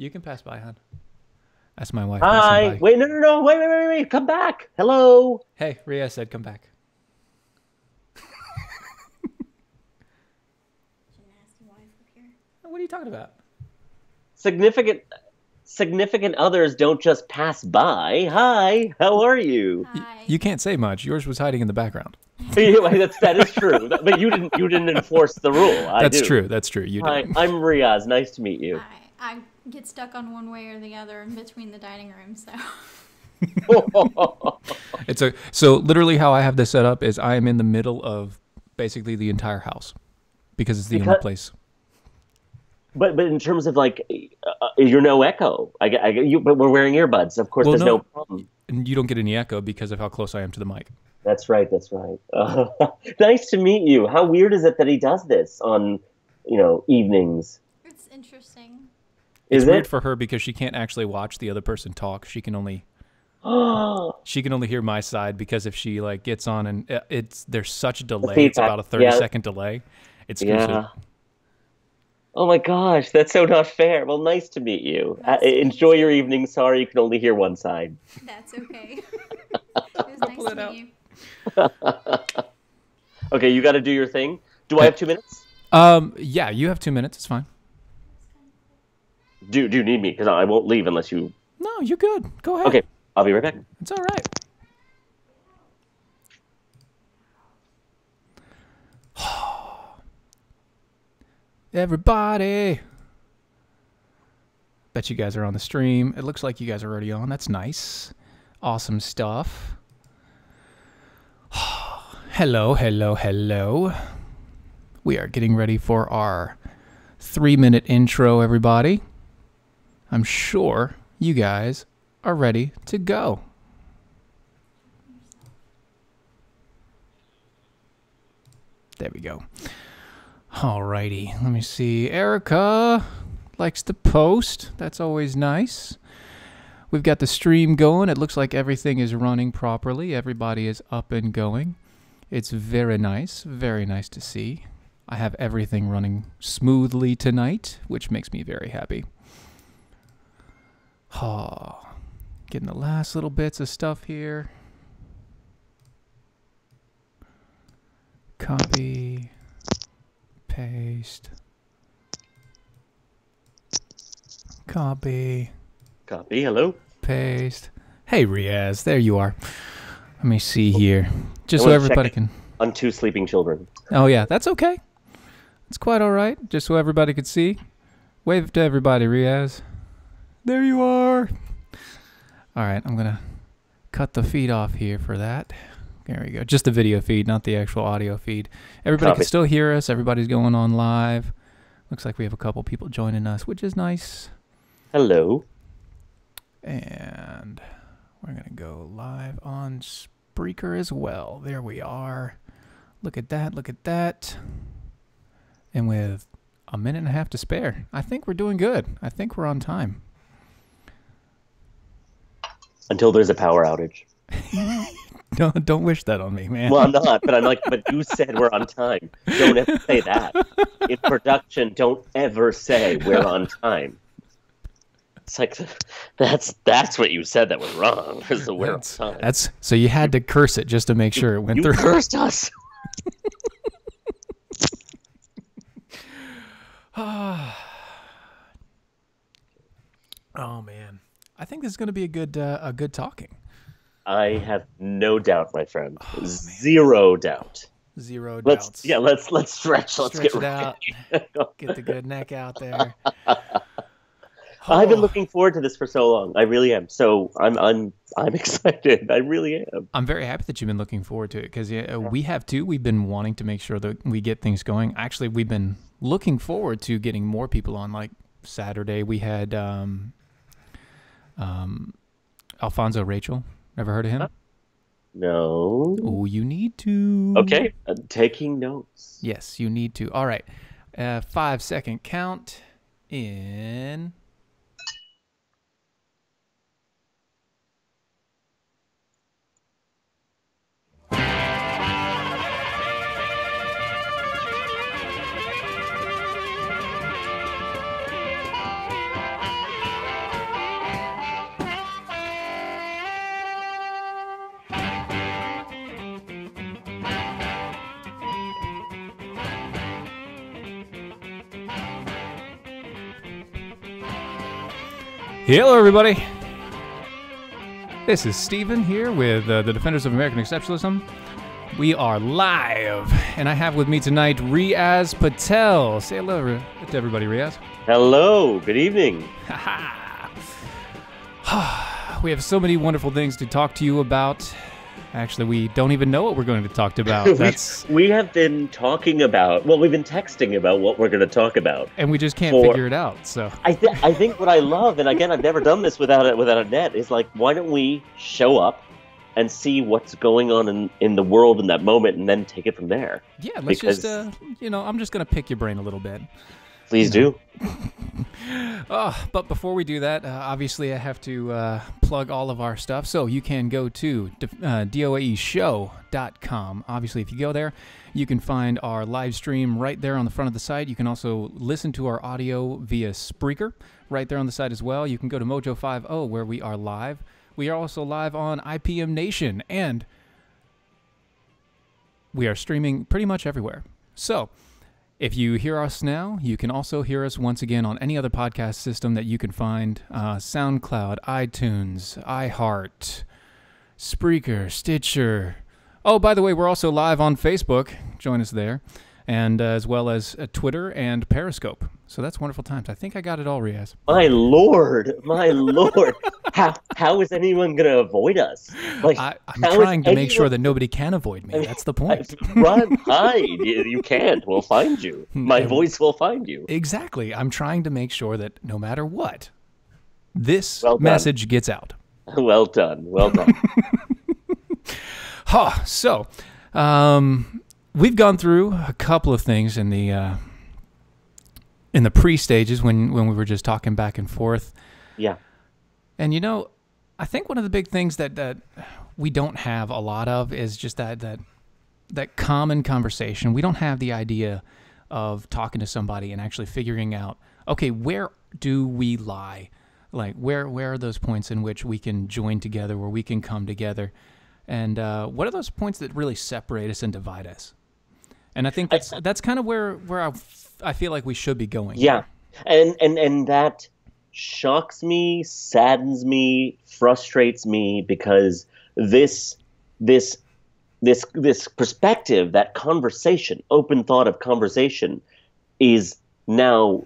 You can pass by, hon. That's my wife. Hi. Wait, no. Wait. Come back. Hello. Hey, Riaz said come back. What are you talking about? Significant others don't just pass by. Hi. How are you? Hi. You can't say much. Yours was hiding in the background. That is true. But you didn't enforce the rule. That's true. That's true. You Hi, did. I'm Riaz. Nice to meet you. Hi. I get stuck on one way or the other in between the dining rooms, so. So literally how I have this set up is I am in the middle of basically the entire house because it's the only place. But in terms of like, you're no echo. But we're wearing earbuds. Of course, there's no problem. And you don't get any echo because of how close I am to the mic. That's right. Nice to meet you. How weird is it that he does this on, evenings? It's interesting. It's weird for her because she can't actually watch the other person talk. She can only hear my side because if she like gets on and there's such a delay. It's about a 30-second delay. It screws it. Oh my gosh, that's so not fair. Well, nice to meet you. Enjoy your evening. Sorry you can only hear one side. That's okay. It was nice to meet you. Okay, you got to do your thing. Do I have 2 minutes? Yeah, you have 2 minutes. It's fine. Do you need me? Because I won't leave unless you... No, you're good. Go ahead. Okay, I'll be right back. It's all right. Everybody. Bet you guys are on the stream. It looks like you guys are already on. That's nice. Awesome stuff. Hello. We are getting ready for our 3-minute intro, everybody. I'm sure you guys are ready to go. There we go. Alrighty, let me see. Erica likes to post. That's always nice. We've got the stream going. It looks like everything is running properly. Everybody is up and going. It's very nice to see. I have everything running smoothly tonight, which makes me very happy. Oh, getting the last little bits of stuff here. Copy. Paste. Copy. Hello. Paste. Hey, Riaz, there you are. Let me see here. Just so everybody can... On 2 sleeping children. Oh, yeah, that's okay. It's quite all right. Just so everybody could see. Wave to everybody, Riaz. There you are. All right, I'm going to cut the feed off here for that. There we go. Just the video feed, not the actual audio feed. Everybody can still hear us. Everybody's going on live. Looks like we have a couple people joining us, which is nice. Hello. And we're going to go live on Spreaker as well. There we are. Look at that. And with a minute and a half to spare, I think we're doing good. I think we're on time. Until there's a power outage. Don't wish that on me, man. Well, I'm not, but you said we're on time. Don't ever say that. In production, don't ever say we're on time. It's like, that's what you said that was wrong. We're on time. So you had to curse it just to make sure it went through. You cursed us. Oh, man. I think this is going to be a good talking. I have no doubt, my friend. Oh, Zero doubt. Zero doubts. Let's stretch. Let's get it out. Get the good neck out there. I've been looking forward to this for so long. I really am. So I'm excited. I really am. I'm very happy that you've been looking forward to it because we have too. We've been wanting to make sure that we get things going. Actually, we've been looking forward to getting more people on. Like Saturday, we had Alfonso Rachel. Ever heard of him? No. Oh, you need to. Okay, I'm taking notes. Yes, you need to. All right. 5-second count in. Hello, everybody. This is Steven here with the Defenders of American Exceptionalism. We are live, and I have with me tonight Riaz Patel. Say hello to everybody, Riaz. Hello, good evening. We have so many wonderful things to talk to you about. Actually, we don't even know what we're going to talk about. We have been talking about, well, we've been texting about what we're going to talk about. And we just can't figure it out, so. I think what I love, and again, I've never done this without a net, is like, why don't we show up and see what's going on in the world in that moment and then take it from there? Yeah, let's just, I'm just going to pick your brain a little bit. Please do. But before we do that, obviously I have to plug all of our stuff. So you can go to doaeshow.com. Obviously, if you go there, you can find our live stream right there on the front of the site. You can also listen to our audio via Spreaker right there on the site as well. You can go to Mojo 50 where we are live. We are also live on IPM Nation, and we are streaming pretty much everywhere. So if you hear us now, you can also hear us once again on any other podcast system that you can find. SoundCloud, iTunes, iHeart, Spreaker, Stitcher. Oh, by the way, we're also live on Facebook. Join us there. And as well as Twitter and Periscope. So that's wonderful times. I think I got it all, Riaz. My Lord. How is anyone going to avoid us? Like, I'm trying to make sure that nobody can avoid me. That's the point. Run, hide. You can't. We'll find you. My voice will find you. Exactly. I'm trying to make sure that no matter what, this message gets out. Well done. Well done. So, we've gone through a couple of things in the pre-stages when we were just talking back and forth. Yeah. And I think one of the big things that we don't have a lot of is just that common conversation. We don't have the idea of talking to somebody and actually figuring out, okay, where do we lie? Like, where are those points in which we can join together, where we can come together? And what are those points that really separate us and divide us? And I think that's kind of where I feel like we should be going. Yeah, and that shocks me, saddens me, frustrates me, because this perspective, that conversation, open thought of conversation, is now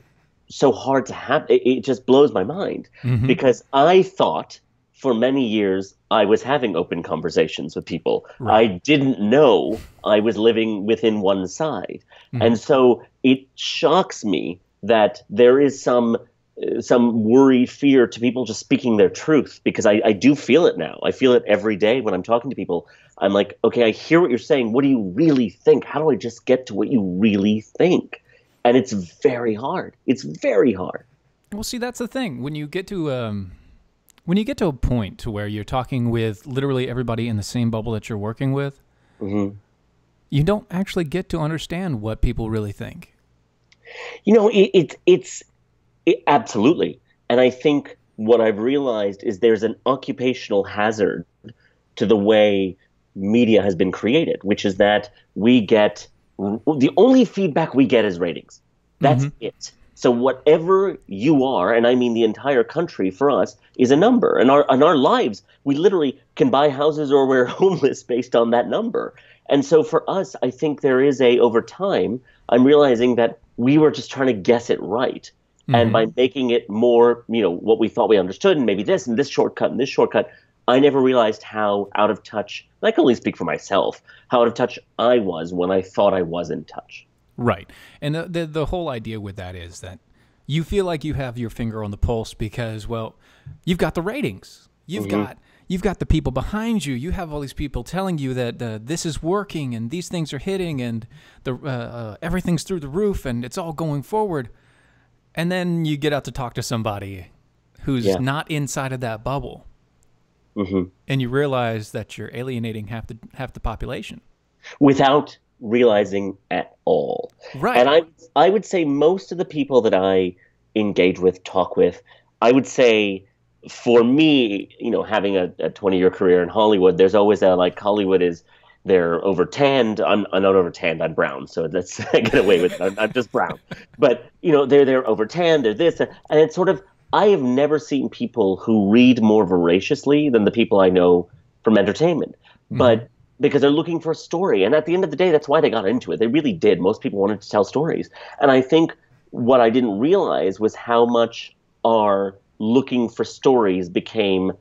so hard to have. It just blows my mind, because I thought for many years I was having open conversations with people. Right. I didn't know I was living within one side. And so it shocks me that there is some worry, fear to people just speaking their truth, because I do feel it now. I feel it every day when I'm talking to people. I'm like, okay, I hear what you're saying. What do you really think? How do I just get to what you really think? And it's very hard. It's very hard. Well, see, that's the thing. When you get to a point to where you're talking with literally everybody in the same bubble that you're working with, you don't actually get to understand what people really think. It's absolutely. And I think what I've realized is there's an occupational hazard to the way media has been created, which is that the only feedback we get is ratings. That's it. So whatever you are, and I mean the entire country for us, is a number. And our lives, we literally can buy houses or we're homeless based on that number. And so for us, I think there is over time, I'm realizing that we were just trying to guess it right. And by making it more, what we thought we understood, and maybe this and this shortcut and this shortcut, I never realized how out of touch, and I can only speak for myself, how out of touch I was when I thought I was in touch. Right. And the whole idea with that is that you feel like you have your finger on the pulse because, well, you've got the ratings. You've got the people behind you. You have all these people telling you that this is working and these things are hitting and everything's through the roof and it's all going forward. And then you get out to talk to somebody who's not inside of that bubble. And you realize that you're alienating half the population. Without realizing at all. Right. And I would say most of the people that I engage with, talk with, I would say for me, having a 20-year career in Hollywood, there's always Hollywood is, they're over tanned. I'm not over tanned. I'm brown. So I get away with it. I'm just brown. But, they're over tanned. They're this. And it's sort of, I have never seen people who read more voraciously than the people I know from entertainment. But because they're looking for a story. And at the end of the day, that's why they got into it. They really did. Most people wanted to tell stories. And I think what I didn't realize was how much our looking for stories became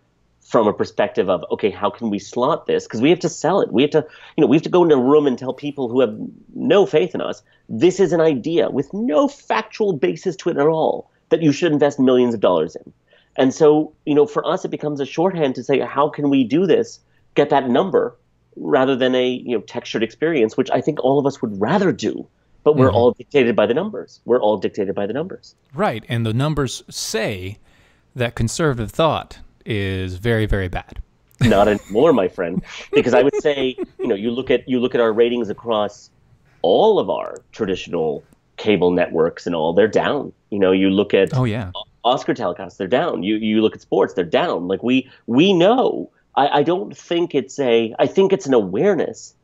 from a perspective of, okay, how can we slot this? Because we have to sell it. We have to, we have to go into a room and tell people who have no faith in us, this is an idea with no factual basis to it at all that you should invest millions of dollars in. And so, for us, it becomes a shorthand to say, how can we do this, get that number, rather than a textured experience, which I think all of us would rather do. But we're all dictated by the numbers. We're all dictated by the numbers. Right, and the numbers say that conservative thought is very, very bad. Not anymore, my friend, because I would say, you look at our ratings across all of our traditional cable networks and all, they're down. You look at Oscar telecasts, they're down. You look at sports, they're down. Like we know. I don't think I think it's an awareness.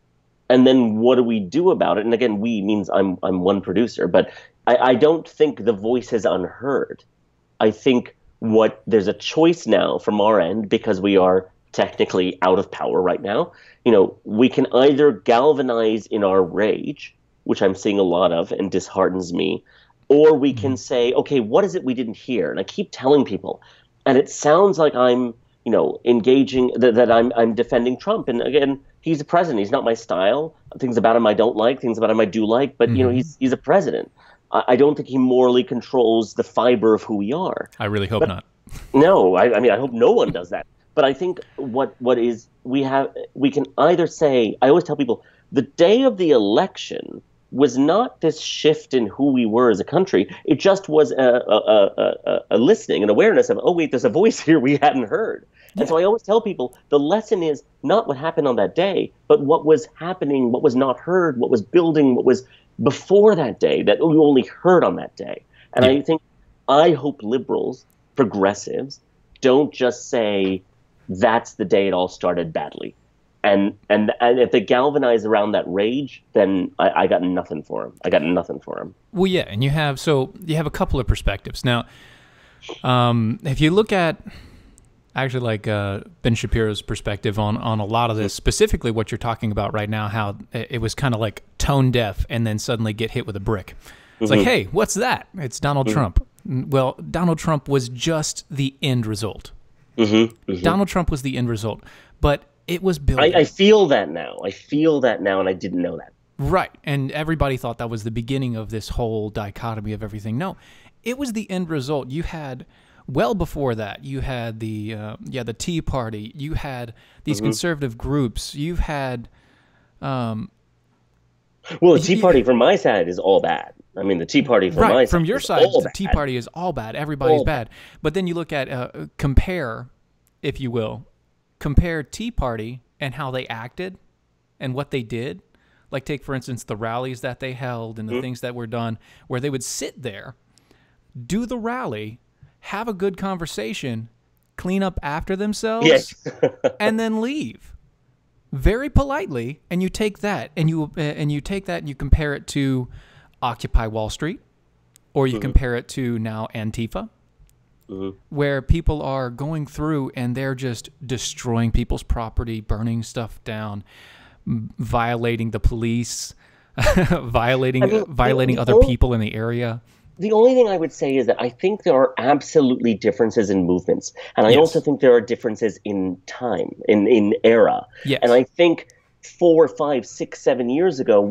And then what do we do about it? And again, we means I'm one producer, but I don't think the voice is unheard. I think there's a choice now from our end, because we are technically out of power right now. We can either galvanize in our rage, which I'm seeing a lot of and disheartens me, or we can say, okay, what is it we didn't hear? And I keep telling people, and it sounds like I'm engaging, that I'm defending Trump. And again, he's a president. He's not my style. Things about him I don't like. Things about him I do like. But he's a president. I don't think he morally controls the fiber of who we are. I really hope not. No, I mean, I hope no one does that. But I think we can either say, I always tell people, the day of the election was not this shift in who we were as a country. It just was a listening, an awareness of, oh, wait, there's a voice here we hadn't heard. And so I always tell people the lesson is not what happened on that day, but what was happening, what was not heard, what was building, what was before that day that we only heard on that day. And I hope liberals, progressives, don't just say that's the day it all started badly. And if they galvanize around that rage, then I got nothing for them. I got nothing for them. Well, yeah, and you have a couple of perspectives. Now, if you look at actually like Ben Shapiro's perspective on a lot of this, specifically what you're talking about right now, how it was kind of like tone deaf and then suddenly get hit with a brick. It's like, hey, what's that? It's Donald Trump. Well, Donald Trump was just the end result. Donald Trump was the end result, but it was building. I feel that now. And I didn't know that. Right, and everybody thought that was the beginning of this whole dichotomy of everything. No, it was the end result. You had, well before that, you had the Tea Party. You had these conservative groups. You've had... well, the Tea Party from my side is all bad. I mean, the Tea Party from my side from your side, the bad. Tea Party is all bad. Everybody's bad. But then you look at, compare, if you will, compare Tea Party and how they acted and what they did. Like take, for instance, the rallies that they held and the things that were done, where they would sit there, do the rally, have a good conversation, clean up after themselves, and then leave. Very politely, and you take that and you compare it to Occupy Wall Street, or you compare it to now Antifa, where people are going through and they're just destroying people's property, burning stuff down, violating the police, violating other people in the area. The only thing I would say is that I think there are absolutely differences in movements. And I also think there are differences in time, in era. Yes. And I think 4, 5, 6, 7 years ago,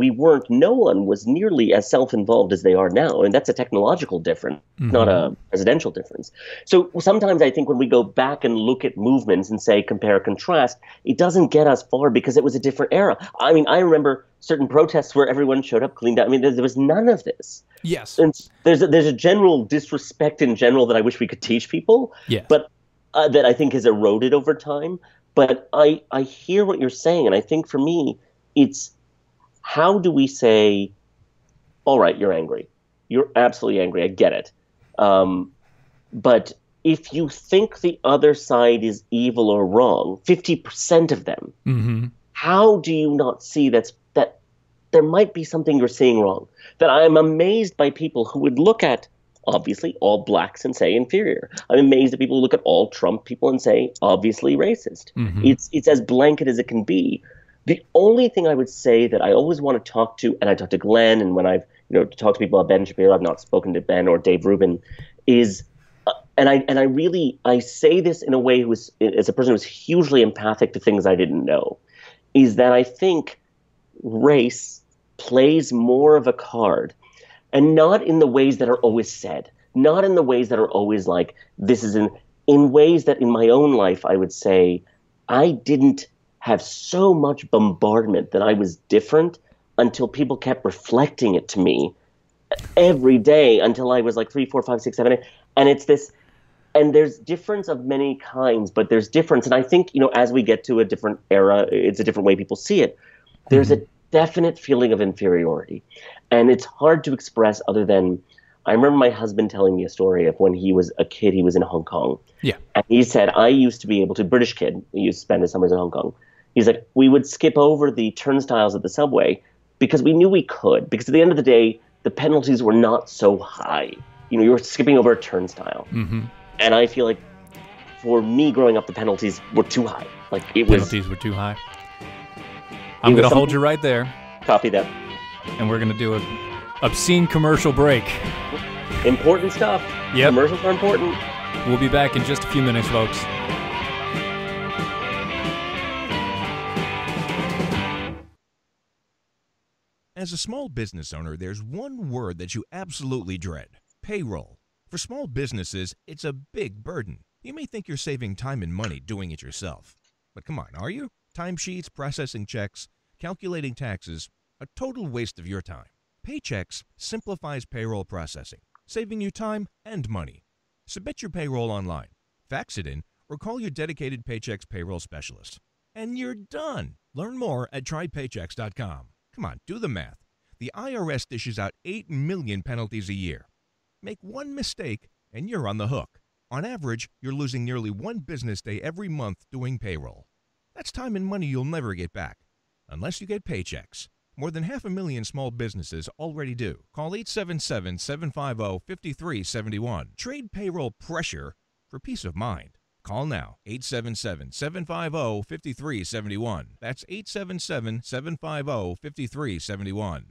no one was nearly as self-involved as they are now. And that's a technological difference, not a presidential difference. So sometimes I think when we go back and look at movements and say compare, contrast, it doesn't get us far because it was a different era. I mean, I remember certain protests where everyone showed up, cleaned up. I mean, there was none of this. Yes. And there's a general disrespect in general that I wish we could teach people, but that I think has eroded over time. But I hear what you're saying, and I think for me, it's how do we say, all right, you're angry. You're absolutely angry. I get it. But if you think the other side is evil or wrong, 50% of them, how do you not see that there might be something you're seeing wrong? That I'm amazed by people who would look at obviously, all blacks and say inferior. I'm amazed at people who look at all Trump people and say, obviously racist. It's as blanket as it can be. The only thing I would say that I always want to talk to, and I talk to Glenn, and when I've talked to people about Ben Shapiro, I've not spoken to Ben or Dave Rubin, is, and I say this in a way as a person who's hugely empathic to things I didn't know, is that I think race plays more of a card, and not in the ways that are always said, not in the ways that are always like, this is in ways that in my own life I would say I didn't have so much bombardment that I was different until people kept reflecting it to me every day until I was like 3, 4, 5, 6, 7, 8. And it's this, and there's difference of many kinds, but there's difference. And I think, as we get to a different era, it's a different way people see it. There's a definite feeling of inferiority. And it's hard to express other than, I remember my husband telling me a story of when he was a kid, he was in Hong Kong. Yeah. And he said, I used to be able to, British kid, he used to spend his summers in Hong Kong. He's like, we would skip over the turnstiles at the subway because we knew we could. Because at the end of the day, the penalties were not so high. You were skipping over a turnstile. And I feel like for me growing up, the penalties were too high. Penalties were too high. I'm going to hold you right there. Copy that. And we're going to do an obscene commercial break. Important stuff. Yep. Commercials are important. We'll be back in just a few minutes, folks. As a small business owner, there's one word that you absolutely dread: payroll. For small businesses, it's a big burden. You may think you're saving time and money doing it yourself. But come on, are you? Timesheets, processing checks, calculating taxes, a total waste of your time. Paychex simplifies payroll processing, saving you time and money. Submit your payroll online, fax it in, or call your dedicated Paychex payroll specialist. And you're done. Learn more at trypaychex.com. Come on, do the math. The IRS dishes out 8 million penalties a year. Make one mistake and you're on the hook. On average, you're losing nearly one business day every month doing payroll. That's time and money you'll never get back, unless you get Paychex. More than 500,000 small businesses already do. Call 877-750-5371. Trade payroll pressure for peace of mind. Call now, 877-750-5371. That's 877-750-5371.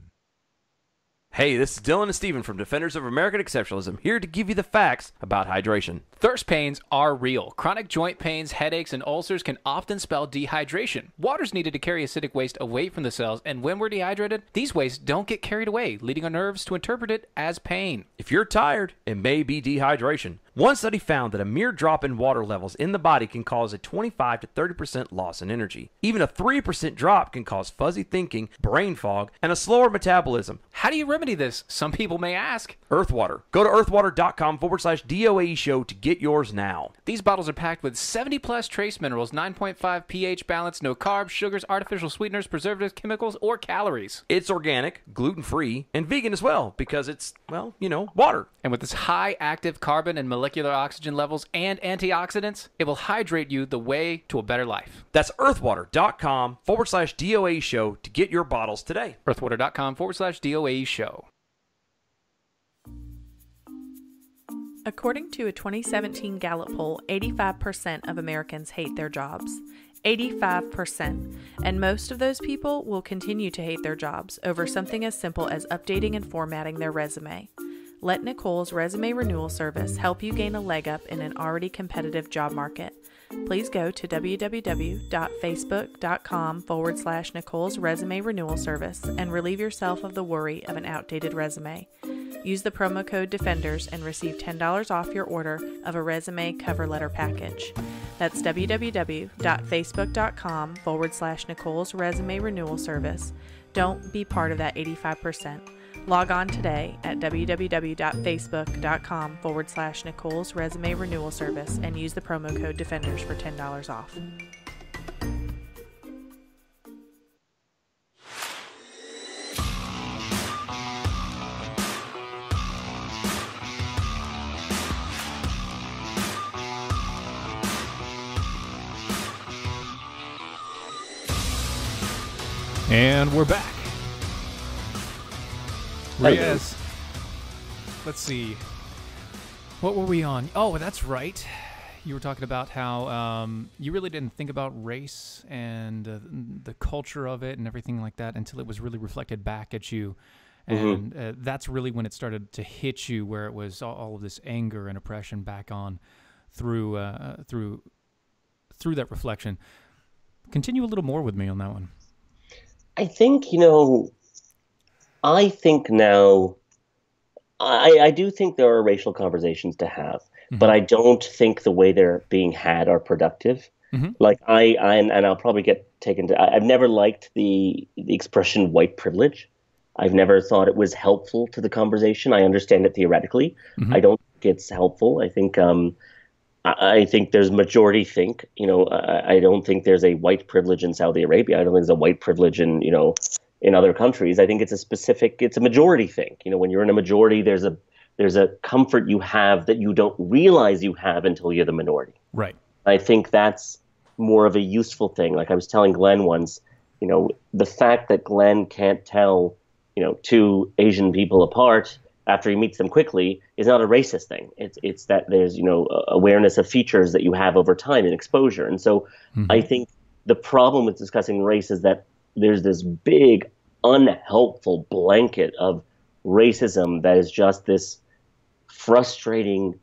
Hey, this is Dylan and Steven from Defenders of American Exceptionalism, here to give you the facts about hydration. Thirst pains are real. Chronic joint pains, headaches, and ulcers can often spell dehydration. Water's needed to carry acidic waste away from the cells, and when we're dehydrated, these wastes don't get carried away, leading our nerves to interpret it as pain. If you're tired, it may be dehydration. One study found that a mere drop in water levels in the body can cause a 25 to 30% loss in energy. Even a 3% drop can cause fuzzy thinking, brain fog, and a slower metabolism. How do you remedy this? Some people may ask. Earthwater. Go to earthwater.com/DOAE show to get yours now. These bottles are packed with 70 plus trace minerals, 9.5 pH balance, no carbs, sugars, artificial sweeteners, preservatives, chemicals, or calories. It's organic, gluten-free, and vegan as well because it's, water. And with its high active carbon and molecular oxygen levels and antioxidants, it will hydrate you the way to a better life. That's earthwater.com/DOAE show to get your bottles today. earthwater.com/DOAE show. According to a 2017 Gallup poll, 85% of Americans hate their jobs. 85%. And most of those people will continue to hate their jobs over something as simple as updating and formatting their resume. Let Nicole's Resume Renewal Service help you gain a leg up in an already competitive job market. Please go to www.facebook.com/Nicole's Resume Renewal Service and relieve yourself of the worry of an outdated resume. Use the promo code DEFENDERS and receive $10 off your order of a resume cover letter package. That's www.facebook.com/Nicole's Resume Renewal Service. Don't be part of that 85%. Log on today at www.facebook.com/Nicole's Resume Renewal Service and use the promo code DEFENDERS for $10 off. And we're back. Riaz, let's see. What were we on? Oh, that's right. You were talking about how you really didn't think about race and the culture of it and everything like that until it was really reflected back at you. And that's really when it started to hit you, where it was all of this anger and oppression back on through that reflection. Continue a little more with me on that one. I think, I think now, I do think there are racial conversations to have, but I don't think the way they're being had are productive. Like and I'll probably get taken to, I've never liked the expression white privilege. I've never thought it was helpful to the conversation. I understand it theoretically. I don't think it's helpful. I think there's majority think. I don't think there's a white privilege in Saudi Arabia. I don't think there's a white privilege in other countries. I think it's a majority thing. When you're in a majority, there's a comfort you have that you don't realize you have until you're the minority. Right. I think that's more of a useful thing. Like I was telling Glenn once, the fact that Glenn can't tell two Asian people apart after he meets them quickly is not a racist thing. It's that there's, awareness of features that you have over time and exposure. And so I think the problem with discussing race is that there's this big, unhelpful blanket of racism that is just this frustrating,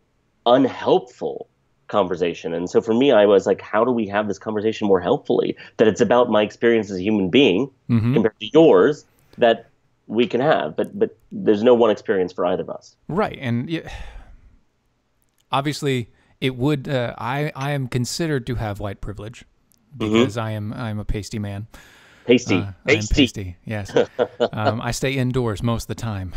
unhelpful conversation. And so for me, I was like, how do we have this conversation more helpfully? That it's about my experience as a human being compared to yours, that we can have, but there's no one experience for either of us. Right. And obviously it would, I am considered to have white privilege because I'm a pasty man. Pasty. I'm pasty, yes. I stay indoors most of the time.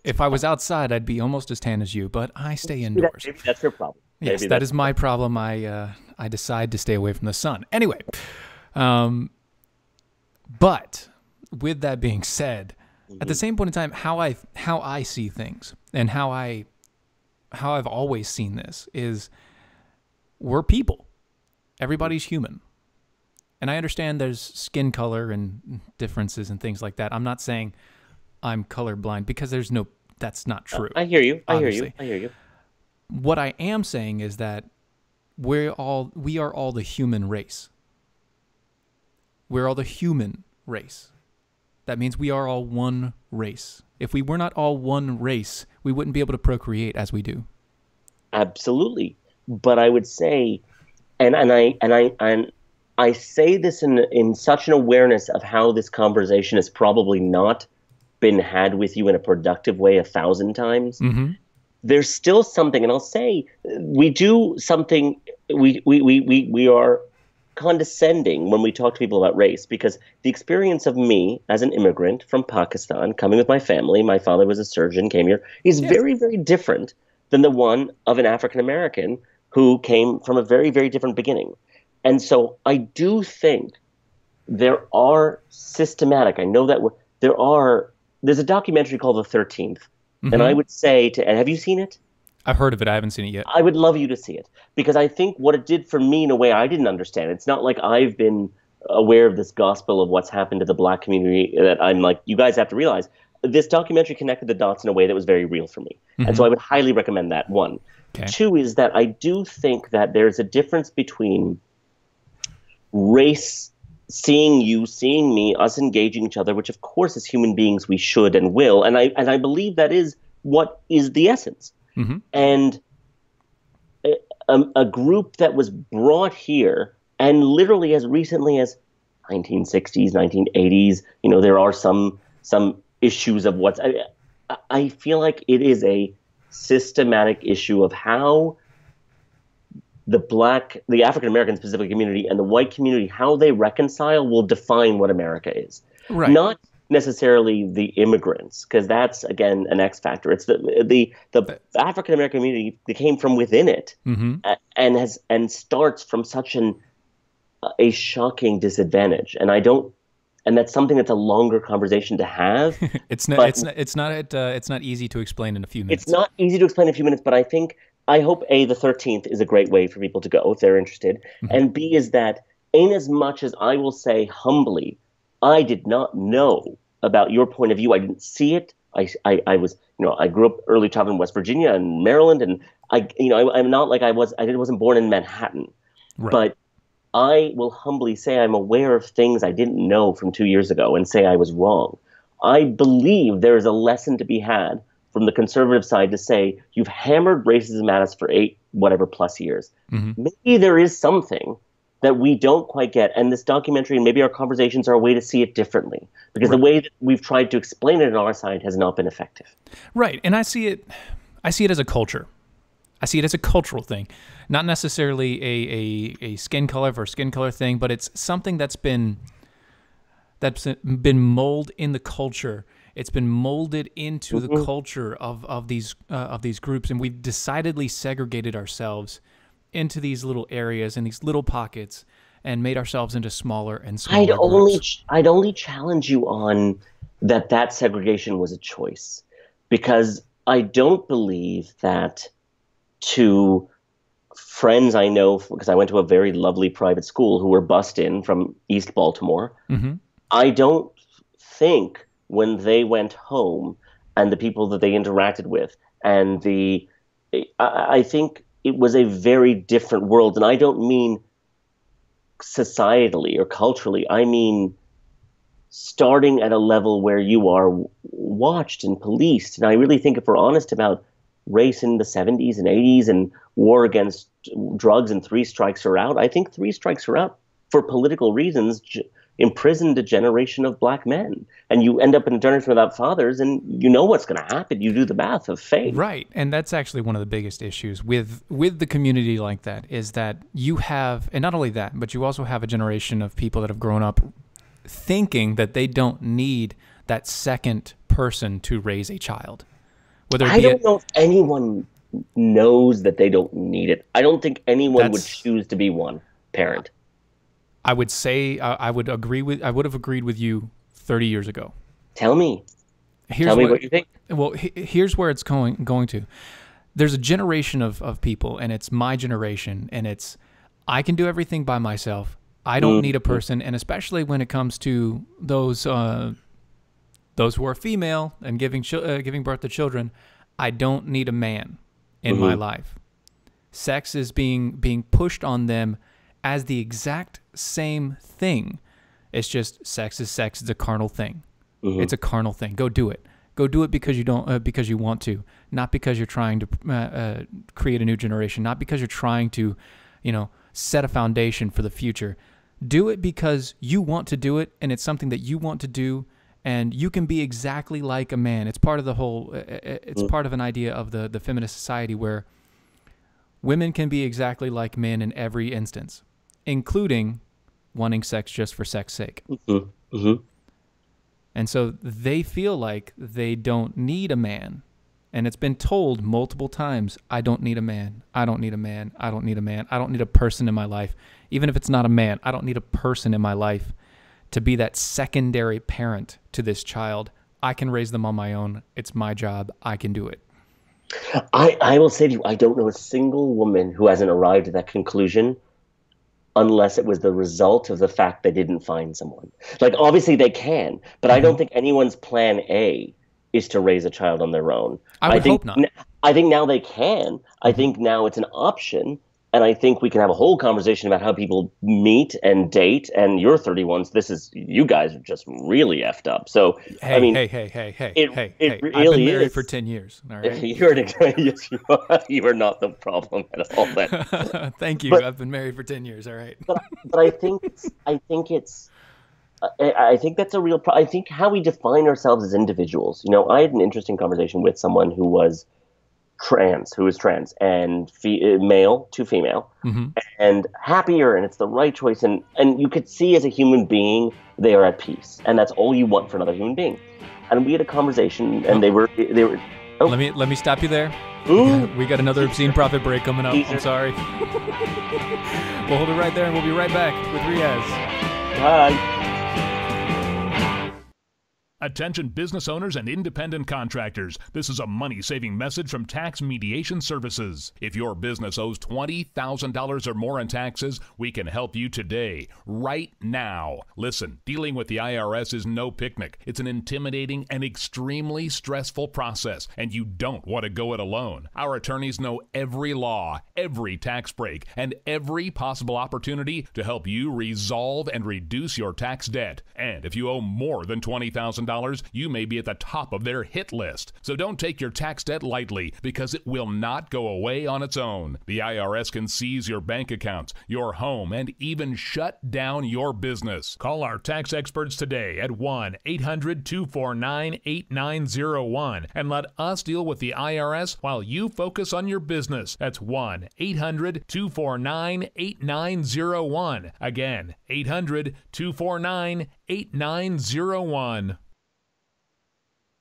If I was outside, I'd be almost as tan as you, but I stay indoors. Maybe that's your problem. Yes, that is my problem. I decide to stay away from the sun. Anyway, but with that being said, at the same point in time, how I see things and how I've always seen this is we're people. Everybody's human. And I understand there's skin color and differences and things like that. I'm not saying I'm colorblind because that's not true. I hear you. Obviously. I hear you. What I am saying is that we are all the human race. We're all the human race. That means we are all one race. If we were not all one race, we wouldn't be able to procreate as we do. Absolutely. But I would say, and I say this in such an awareness of how this conversation has probably not been had with you in a productive way 1,000 times. There's still something, and I'll say we do something. We are condescending when we talk to people about race, because the experience of me as an immigrant from Pakistan coming with my family, my father was a surgeon, came here, is very, very different than the one of an African American who came from a very, very different beginning. And so I do think there are systematic, I know that there's a documentary called The 13th, and I would say and have you seen it? I've heard of it. I haven't seen it yet. I would love you to see it, because I think what it did for me in a way I didn't understand. It's not like I've been aware of this gospel of what's happened to the black community that I'm like, you guys have to realize. This documentary connected the dots in a way that was very real for me. And so I would highly recommend that, one. Okay. Two is that I do think that there's a difference between race, seeing you, seeing me, us engaging each other, which of course as human beings we should and will. And I believe that is what is the essence. And a group that was brought here, and literally as recently as 1960s, 1980s, there are some issues of I feel like it is a systematic issue of how the African American specific community and the white community, how they reconcile will define what America is. Right. Not necessarily the immigrants, because that's again an X factor. It's the African American community that came from within it, and starts from such a shocking disadvantage. And that's something that's a longer conversation to have. It's not easy to explain in a few minutes. It's not easy to explain in a few minutes, but I hope A, the 13th is a great way for people to go if they're interested, and B is that in as much as I will say humbly, I did not know about your point of view. I didn't see it. I was, I grew up early childhood in West Virginia and Maryland, and I'm not like I wasn't born in Manhattan, Right. but I will humbly say I'm aware of things I didn't know from 2 years ago and say I was wrong. I believe there is a lesson to be had from the conservative side to say you've hammered racism at us for 8 whatever plus years. Mm-hmm. Maybe there is something that we don't quite get, and this documentary and maybe our conversations are a way to see it differently, because the way that we've tried to explain it on our side has not been effective. Right, and I see it as a culture. I see it as a cultural thing, not necessarily a skin color for skin color thing, but it's something that's been molded in the culture. It's been molded into the culture of these groups, and we've decidedly segregated ourselves into these little areas and these little pockets, and made ourselves into smaller and smaller groups. I'd only challenge you on that segregation was a choice, because I don't believe that to friends I know, because I went to a very lovely private school, who were bussed in from East Baltimore. Mm-hmm. I don't think when they went home and the people that they interacted with and I think it was a very different world. And I don't mean societally or culturally. I mean starting at a level where you are watched and policed. And I really think if we're honest about race in the 70s and 80s and war against drugs and 3 strikes are out, I think 3 strikes are out for political reasons imprisoned a generation of black men. And you end up in a generation without fathers, and you know what's going to happen. You do the math of fate. Right, and that's actually one of the biggest issues with the community like that, is that you have, and not only that, but you also have a generation of people that have grown up thinking that they don't need that second person to raise a child. I don't know if anyone knows that they don't need it. I don't think anyone would choose to be one parent. I would say I would have agreed with you 30 years ago. Tell me what you think. Well, here's where it's going to. There's a generation of people, and it's my generation, and it's I can do everything by myself. I don't need a person, and especially when it comes to those who are female and giving birth to children, I don't need a man in my life. Sex is being pushed on them as the exact same thing. It's just sex is sex. It's a carnal thing. It's a carnal thing. Go do it. Go do it because you don't because you want to, not because you're trying to create a new generation, not because you're trying to, set a foundation for the future. Do it because you want to do it, and it's something that you want to do, and you can be exactly like a man. It's part of the whole. It's part of an idea of the feminist society where women can be exactly like men in every instance, including wanting sex just for sex's sake. And so they feel like they don't need a man. And it's been told multiple times, I don't need a man. I don't need a man. I don't need a man. I don't need a person in my life. Even if it's not a man, I don't need a person in my life to be that secondary parent to this child. I can raise them on my own. It's my job. I can do it. I will say to you, I don't know a single woman who hasn't arrived at that conclusion unless it was the result of the fact they didn't find someone. Like, obviously they can, but I don't think anyone's plan A is to raise a child on their own. I would hope not. I think now they can. I think now it's an option. And I think we can have a whole conversation about how people meet and date. And you're 31, so you guys are just really effed up. So, hey, I mean, hey, it really I've been married is. for 10 years. All right. Yes, you are not the problem at all. Then. Thank you. But, I've been married for 10 years. All right. but I think that's a real problem. I think how we define ourselves as individuals. I had an interesting conversation with someone who was trans and male to female and happier, and it's the right choice, and you could see as a human being they are at peace, and that's all you want for another human being. And we had a conversation, and they were oh. Let me stop you there. We got another obscene profit break coming up. I'm sorry. We'll hold it right there, and we'll be right back with Riaz. Bye. Attention business owners and independent contractors. This is a money-saving message from Tax Mediation Services. If your business owes $20,000 or more in taxes, we can help you today, right now. Listen, dealing with the IRS is no picnic. It's an intimidating and extremely stressful process, and you don't want to go it alone. Our attorneys know every law, every tax break, and every possible opportunity to help you resolve and reduce your tax debt. And if you owe more than $20,000, you may be at the top of their hit list. So don't take your tax debt lightly, because it will not go away on its own. The IRS can seize your bank accounts, your home, and even shut down your business. Call our tax experts today at 1-800-249-8901 and let us deal with the IRS while you focus on your business. That's 1-800-249-8901. Again, 800-249-8901.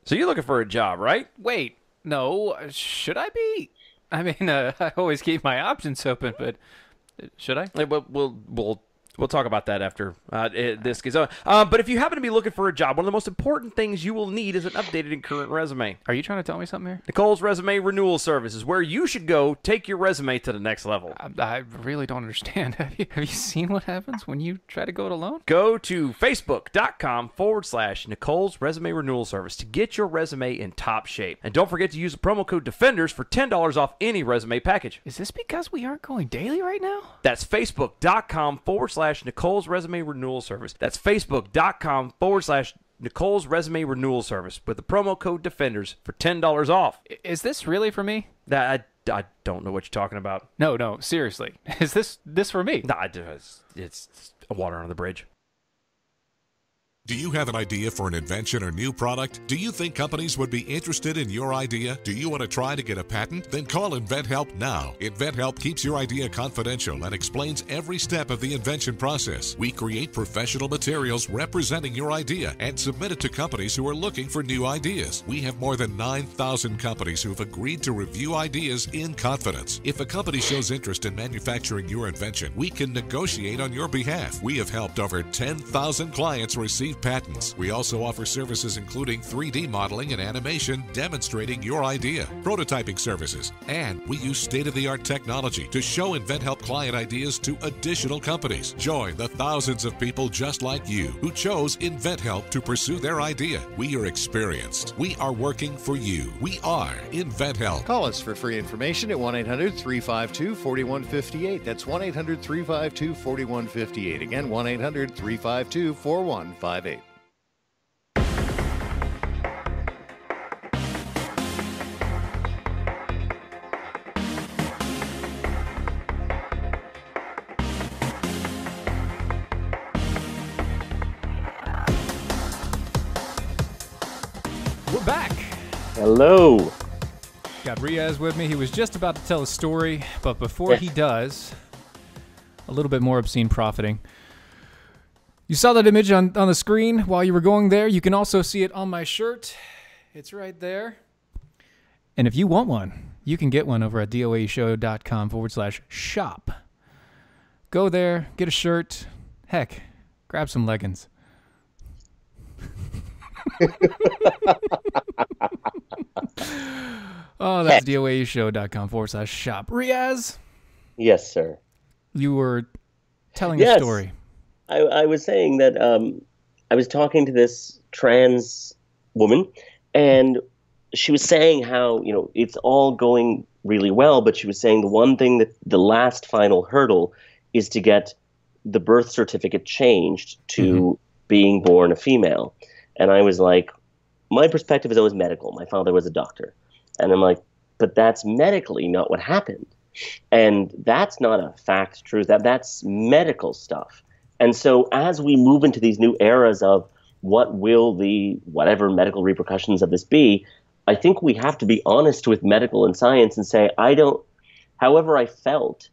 So you're looking for a job, right? Wait, no, should I be? I mean, I always keep my options open, but should I? We'll talk about that after this goes on. But if you happen to be looking for a job, one of the most important things you will need is an updated and current resume. Are you trying to tell me something here? Nicole's Resume Renewal Service is where you should go take your resume to the next level. I really don't understand. Have you seen what happens when you try to go it alone? Go to facebook.com/Nicole's Resume Renewal Service to get your resume in top shape. And don't forget to use the promo code Defenders for $10 off any resume package. Is this because we aren't going daily right now? That's facebook.com/Nicole's Resume Renewal Service. That's facebook.com/Nicole's Resume Renewal Service with the promo code Defenders for $10 off. Is this really for me? I don't know what you're talking about. No, seriously. Is this for me? Nah, it's water under the bridge. Do you have an idea for an invention or new product? Do you think companies would be interested in your idea? Do you want to try to get a patent? Then call InventHelp now. InventHelp keeps your idea confidential and explains every step of the invention process. We create professional materials representing your idea and submit it to companies who are looking for new ideas. We have more than 9,000 companies who have agreed to review ideas in confidence. If a company shows interest in manufacturing your invention, we can negotiate on your behalf. We have helped over 10,000 clients receive patents. We also offer services including 3D modeling and animation demonstrating your idea, prototyping services, and we use state-of-the-art technology to show InventHelp client ideas to additional companies. Join the thousands of people just like you who chose InventHelp to pursue their idea. We are experienced. We are working for you. We are InventHelp. Call us for free information at 1-800-352-4158. That's 1-800-352-4158. Again, 1-800-352-4158. We're back. Hello. Got Riaz with me. He was just about to tell a story, but before he does, a little bit more obscene profiting. You saw that image on the screen while you were going there. You can also see it on my shirt. It's right there. And if you want one, you can get one over at doaeshow.com/shop. Go there, get a shirt. Heck, grab some leggings. Oh, that's doaeshow.com/shop. Riaz? Yes, sir. You were telling a story. I was saying that I was talking to this trans woman, and she was saying how, it's all going really well, but she was saying the one thing that the last final hurdle is to get the birth certificate changed to being born a female. And I was like, my perspective is always medical. My father was a doctor. And I'm like, but that's medically not what happened. And that's not a fact truth. That's medical stuff. And so as we move into these new eras of what will the whatever medical repercussions of this be, I think we have to be honest with medical and science and say, however I felt,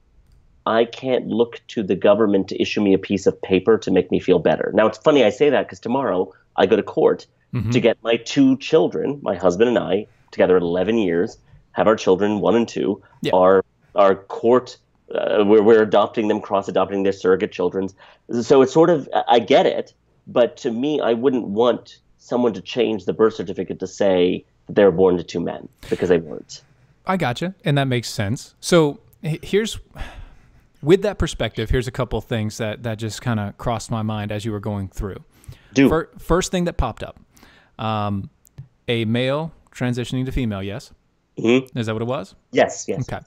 I can't look to the government to issue me a piece of paper to make me feel better. Now, it's funny I say that because tomorrow I go to court to get my two children, my husband and I, together 11 years, have our children, 1 and 2, our court, we're adopting them, cross-adopting their surrogate children. So it's sort of, I get it, but to me, I wouldn't want someone to change the birth certificate to say that they were born to two men because they weren't. I gotcha, and that makes sense. So with that perspective, here's a couple things that just kind of crossed my mind as you were going through. First thing that popped up, a male transitioning to female, yes? Mm-hmm. Is that what it was? Yes. Okay.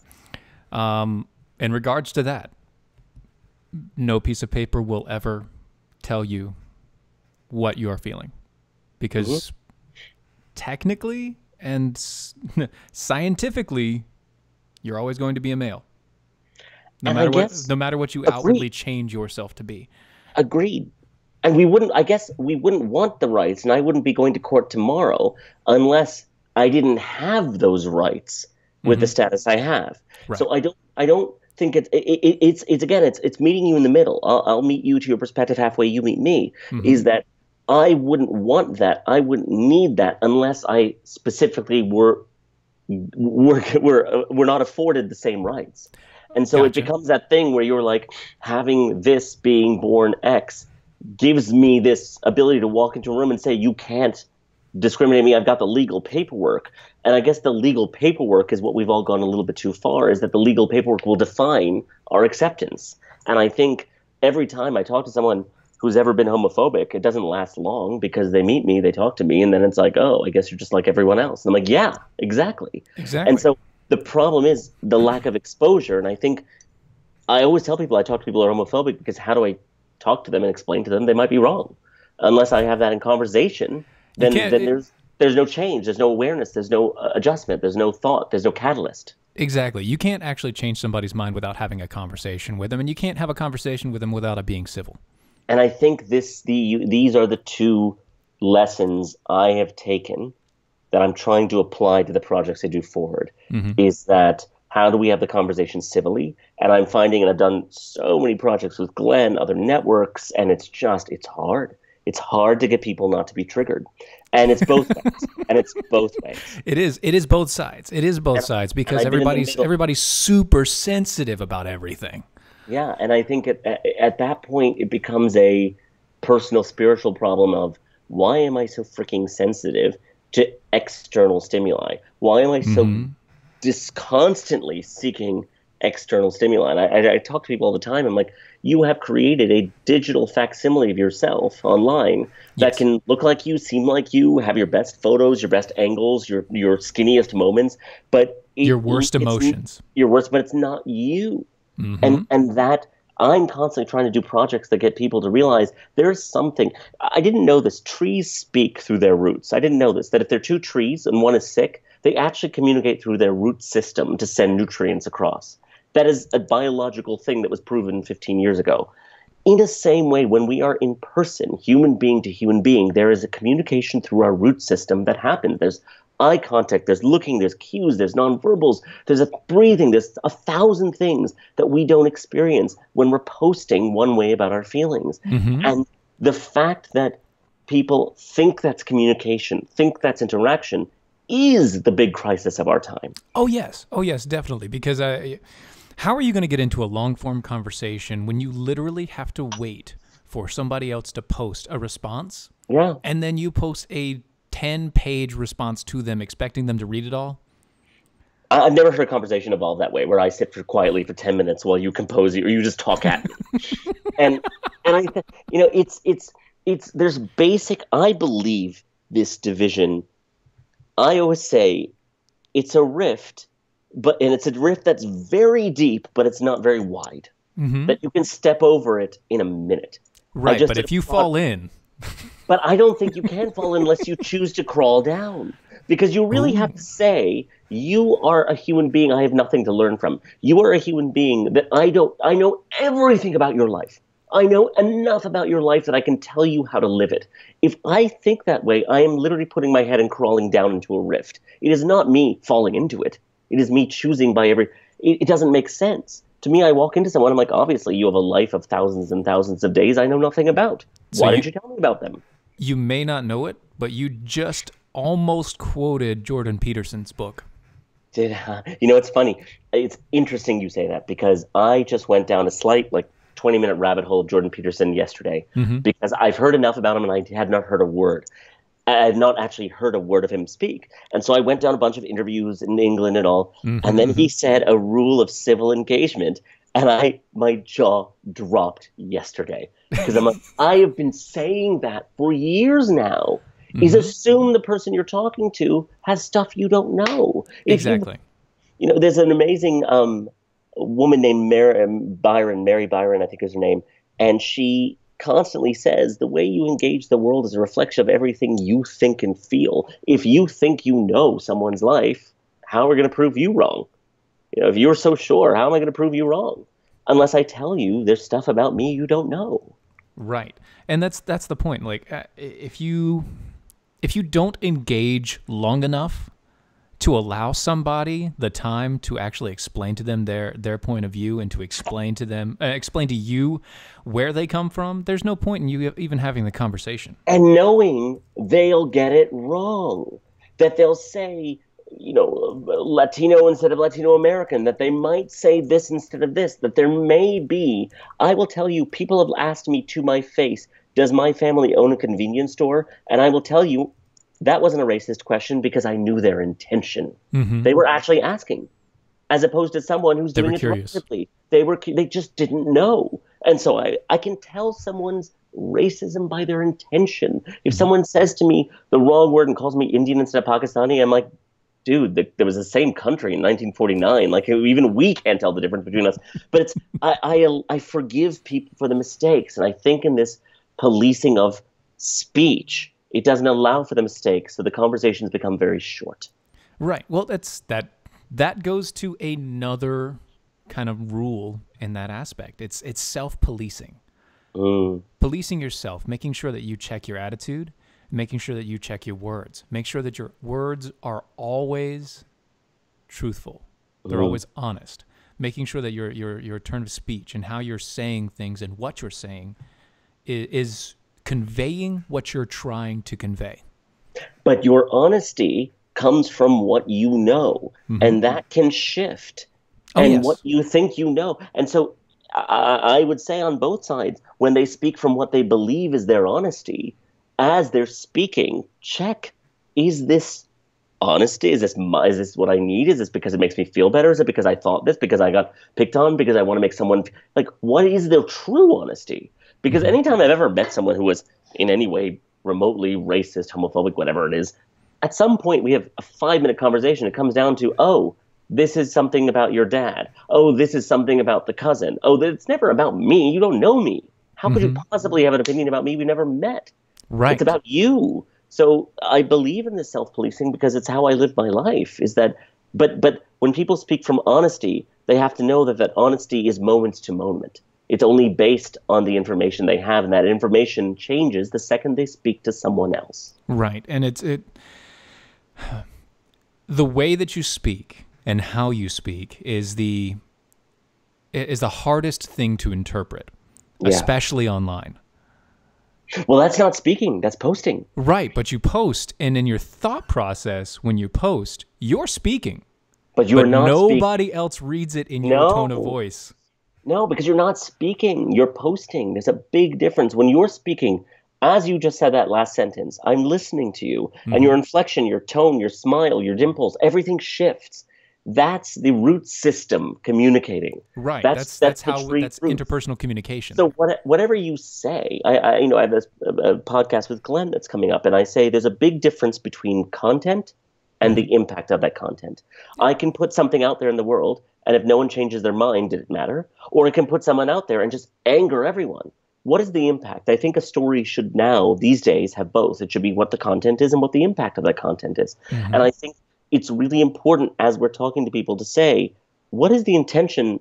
In regards to that, no piece of paper will ever tell you what you are feeling, because technically and scientifically, you're always going to be a male, no matter what you outwardly change yourself to be. Agreed. And we wouldn't want the rights, and I wouldn't be going to court tomorrow unless I didn't have those rights with the status I have. Right. So I don't think it's meeting you in the middle. I'll meet you to your perspective halfway, you meet me. Is that I wouldn't want that. I wouldn't need that unless I specifically were not afforded the same rights. And so It becomes that thing where you're like, having this being born X gives me this ability to walk into a room and say, you can't discriminate me. I've got the legal paperwork. And I guess the legal paperwork is what we've all gone a little bit too far, is that the legal paperwork will define our acceptance. And I think every time I talk to someone who's ever been homophobic, it doesn't last long, because they meet me, they talk to me, and then it's like, oh, I guess you're just like everyone else. And I'm like, yeah, exactly. And so the problem is the lack of exposure. And I think I always tell people I talk to people who are homophobic, because how do I talk to them and explain to them they might be wrong? Unless I have that in conversation, then there's no change, there's no awareness, there's no adjustment, there's no thought, there's no catalyst. Exactly. You can't actually change somebody's mind without having a conversation with them, and you can't have a conversation with them without it being civil. And I think these are the two lessons I have taken that I'm trying to apply to the projects I do forward, is that how do we have the conversation civilly? And I'm finding, and I've done so many projects with Glenn, other networks, and it's hard. It's hard to get people not to be triggered. And it's both ways. It is both sides. It is both sides, because everybody's super sensitive about everything. Yeah, and I think at that point it becomes a personal spiritual problem of, why am I so freaking sensitive to external stimuli? Why am I so constantly seeking external stimuli? And I talk to people all the time. I'm like, you have created a digital facsimile of yourself online that can look like you, seem like you, have your best photos, your best angles, your skinniest moments, but your worst emotions. But it's not you. And that I'm constantly trying to do projects that get people to realize there's something. I didn't know this. Trees speak through their roots. I didn't know this, that if they're two trees and one is sick, they actually communicate through their root system to send nutrients across. That is a biological thing that was proven 15 years ago. In the same way, when we are in person, human being to human being, there is a communication through our root system that happens. There's eye contact, there's looking, there's cues, there's nonverbals, there's a breathing, there's 1,000 things that we don't experience when we're posting one way about our feelings. And the fact that people think that's communication, think that's interaction, is the big crisis of our time. Oh yes, definitely. Because how are you going to get into a long-form conversation when you literally have to wait for somebody else to post a response? Yeah. And then you post a 10-page response to them, expecting them to read it all? I've never heard a conversation evolve that way, where I sit quietly for 10 minutes while you compose it, or you just talk at me. and I, it's there's basic. I believe this division. I always say it's a rift, and it's a rift that's very deep, but it's not very wide. That you can step over it in a minute. Right, but if you fall in. But I don't think you can fall in unless you choose to crawl down. Because you really have to say, you are a human being I have nothing to learn from. You are a human being that I know everything about your life. I know enough about your life that I can tell you how to live it. If I think that way, I am literally putting my head and crawling down into a rift. It is not me falling into it. It is me choosing it doesn't make sense. To me, I walk into someone, I'm like, obviously you have a life of thousands and thousands of days I know nothing about. Why didn't you tell me about them? You may not know it, but you just almost quoted Jordan Peterson's book. It's funny. It's interesting you say that, because I just went down a slight 20-minute rabbit hole of Jordan Peterson yesterday, because I've heard enough about him and I had not heard a word. I've not actually heard a word of him speak. And so I went down a bunch of interviews in England and all. And then he said a rule of civil engagement. And my jaw dropped yesterday. Because I'm like, I have been saying that for years now. Is assume the person you're talking to has stuff you don't know. Exactly. There's an amazing woman named Mary Byron, I think is her name. And she constantly says the way you engage the world is a reflection of everything you think and feel. If you think you know someone's life, how are we going to prove you wrong? If you're so sure, how am I going to prove you wrong? Unless I tell you there's stuff about me you don't know. Right. And that's the point. Like, if you don't engage long enough to allow somebody the time to actually explain to them their point of view and to explain to you where they come from, there's no point in you even having the conversation. And knowing they'll get it wrong, that they'll say, Latino instead of Latino American, that they might say this instead of this, that there may be, I will tell you, people have asked me to my face, does my family own a convenience store? And I will tell you, that wasn't a racist question because I knew their intention. They were actually asking, as opposed to someone who's doing it collectively. They just didn't know. And so I can tell someone's racism by their intention. If someone says to me the wrong word and calls me Indian instead of Pakistani, I'm like, dude, there was the same country in 1949. Like, even we can't tell the difference between us. But it's I forgive people for the mistakes. And I think in this policing of speech, it doesn't allow for the mistakes, so the conversations become very short. Right. Well, that goes to another kind of rule in that aspect. It's self-policing. Policing yourself, making sure that you check your attitude, making sure that you check your words. Make sure that your words are always truthful. They're always honest. Making sure that your turn of speech and how you're saying things and what you're saying is conveying what you're trying to convey. But your honesty comes from what you know, and that can shift. What you think you know. And so I would say on both sides, when they speak from what they believe is their honesty, as they're speaking, check, is this honesty? Is this what I need? Is this because it makes me feel better? Is it because I thought this? Because I got picked on? Because I want to make someone, like, what is their true honesty? Because anytime I've ever met someone who was in any way remotely racist, homophobic, whatever it is, at some point we have a 5-minute conversation. It comes down to, oh, this is something about your dad. Oh, this is something about the cousin. Oh, it's never about me. You don't know me. How could you possibly have an opinion about me we never met? Right. It's about you. So I believe in this self-policing because it's how I live my life. Is that, but when people speak from honesty, they have to know that honesty is moments to moment. It's only based on the information they have, and that information changes the second they speak to someone else. Right, and the way that you speak and how you speak is the hardest thing to interpret, especially online. Well, that's not speaking, that's posting. Right, but you post, and in your thought process, when you post, you're speaking. But nobody else reads it in your tone of voice. No, because you're not speaking, you're posting. There's a big difference. When you're speaking, as you just said that last sentence, I'm listening to you, and your inflection, your tone, your smile, your dimples, everything shifts. That's the root system communicating. Right. That's interpersonal communication. So whatever you say, I have this a podcast with Glenn that's coming up, and I say there's a big difference between content and the impact of that content. I can put something out there in the world, and if no one changes their mind, did it matter? Or it can put someone out there and just anger everyone. What is the impact? I think a story should now, these days, have both. It should be what the content is and what the impact of that content is. And I think it's really important as we're talking to people to say, what is the intention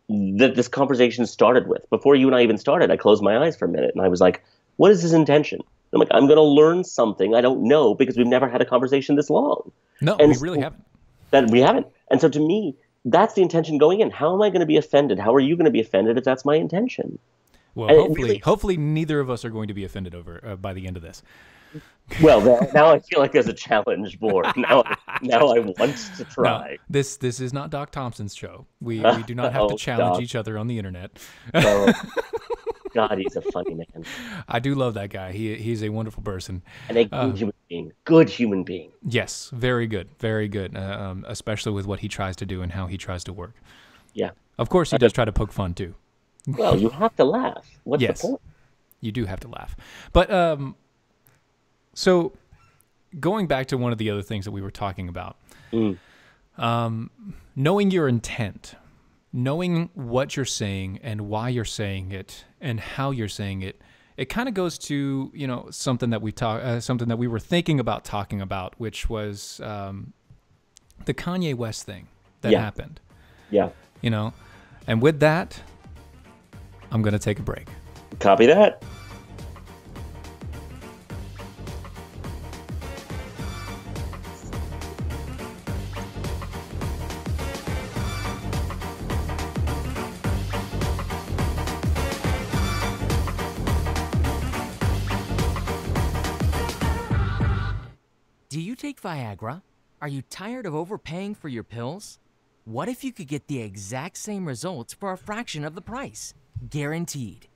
that this conversation started with? Before you and I even started, I closed my eyes for a minute and I was like, what is this intention? I'm like, I'm going to learn something I don't know because we've never had a conversation this long. No, we really haven't. That we haven't. And so to me, that's the intention going in. How am I going to be offended? How are you going to be offended if that's my intention? Well, hopefully neither of us are going to be offended over by the end of this. Well, now I feel like there's a challenge board. Now I want to try. No, this is not Doc Thompson's show. We do not have to challenge each other on the internet. God, he's a funny man. I do love that guy. He's a wonderful person. And a good human being. Good human being. Yes, very good. Very good, especially with what he tries to do and how he tries to work. Yeah. Of course, he does try to poke fun, too. Well, you have to laugh. What's Yes. the point? You do have to laugh. But, so, going back to one of the other things that we were talking about, knowing your intent, knowing what you're saying and why you're saying it and how you're saying it, it kind of goes to, you know, something that we were thinking about talking about, which was the Kanye West thing that happened. Yeah. You know, and with that, I'm going to take a break. Copy that. Do you take Viagra? Are you tired of overpaying for your pills? What if you could get the exact same results for a fraction of the price? Guaranteed.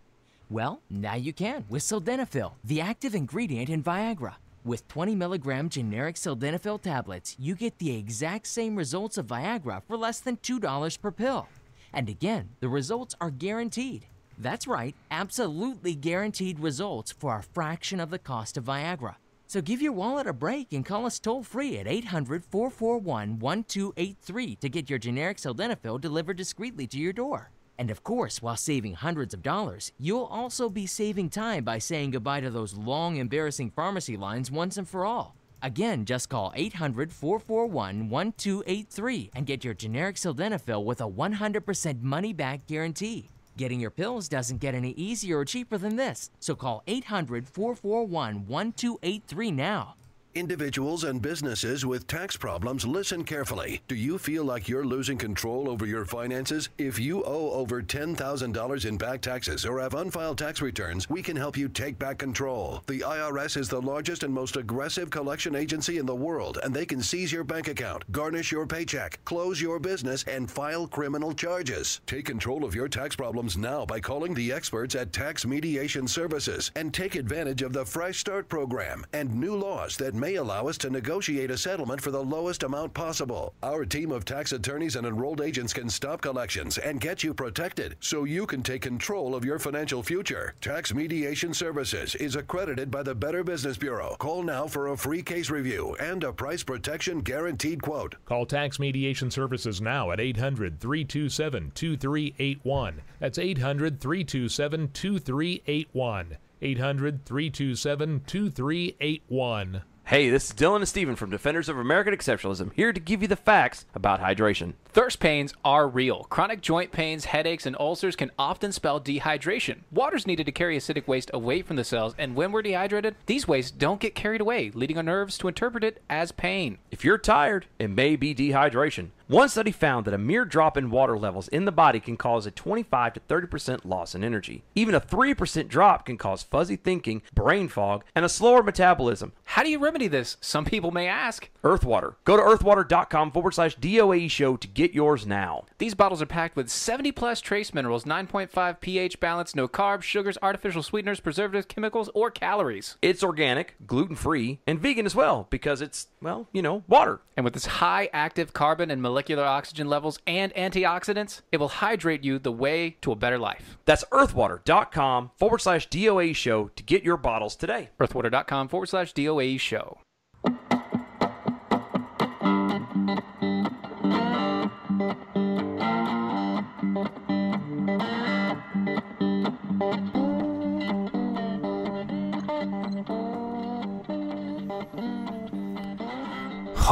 Well, now you can with Sildenafil, the active ingredient in Viagra. With 20 milligram generic Sildenafil tablets, you get the exact same results of Viagra for less than $2 per pill. And again, the results are guaranteed. That's right, absolutely guaranteed results for a fraction of the cost of Viagra. So give your wallet a break and call us toll-free at 800-441-1283 to get your generic Sildenafil delivered discreetly to your door. And of course, while saving hundreds of dollars, you'll also be saving time by saying goodbye to those long, embarrassing pharmacy lines once and for all. Again, just call 800-441-1283 and get your generic Sildenafil with a 100% money-back guarantee. Getting your pills doesn't get any easier or cheaper than this, so call 800-441-1283 now. Individuals and businesses with tax problems, listen carefully. Do you feel like you're losing control over your finances? If you owe over $10,000 in back taxes or have unfiled tax returns, we can help you take back control. The IRS is the largest and most aggressive collection agency in the world, and they can seize your bank account, garnish your paycheck, close your business, and file criminal charges. Take control of your tax problems now by calling the experts at Tax Mediation Services and take advantage of the Fresh Start program and new laws that may allow us to negotiate a settlement for the lowest amount possible. Our team of tax attorneys and enrolled agents can stop collections and get you protected so you can take control of your financial future. Tax Mediation Services is accredited by the Better Business Bureau. Call now for a free case review and a price protection guaranteed quote. Call Tax Mediation Services now at 800-327-2381. That's 800-327-2381. 800-327-2381. Hey, this is Dylan and Steven from Defenders of American Exceptionalism, here to give you the facts about hydration. Thirst pains are real. Chronic joint pains, headaches, and ulcers can often spell dehydration. Water's needed to carry acidic waste away from the cells, and when we're dehydrated, these wastes don't get carried away, leading our nerves to interpret it as pain. If you're tired, it may be dehydration. One study found that a mere drop in water levels in the body can cause a 25 to 30% loss in energy. Even a 3% drop can cause fuzzy thinking, brain fog, and a slower metabolism. How do you remedy this? Some people may ask. Earthwater. Go to earthwater.com/DOAE show to get yours now. These bottles are packed with 70 plus trace minerals, 9.5 pH balance, no carbs, sugars, artificial sweeteners, preservatives, chemicals, or calories. It's organic, gluten-free, and vegan as well because it's, well, you know, water. And with its high active carbon and molecular oxygen levels and antioxidants, it will hydrate you the way to a better life. That's earthwater.com/DOAE show to get your bottles today. Earthwater.com/DOAE show.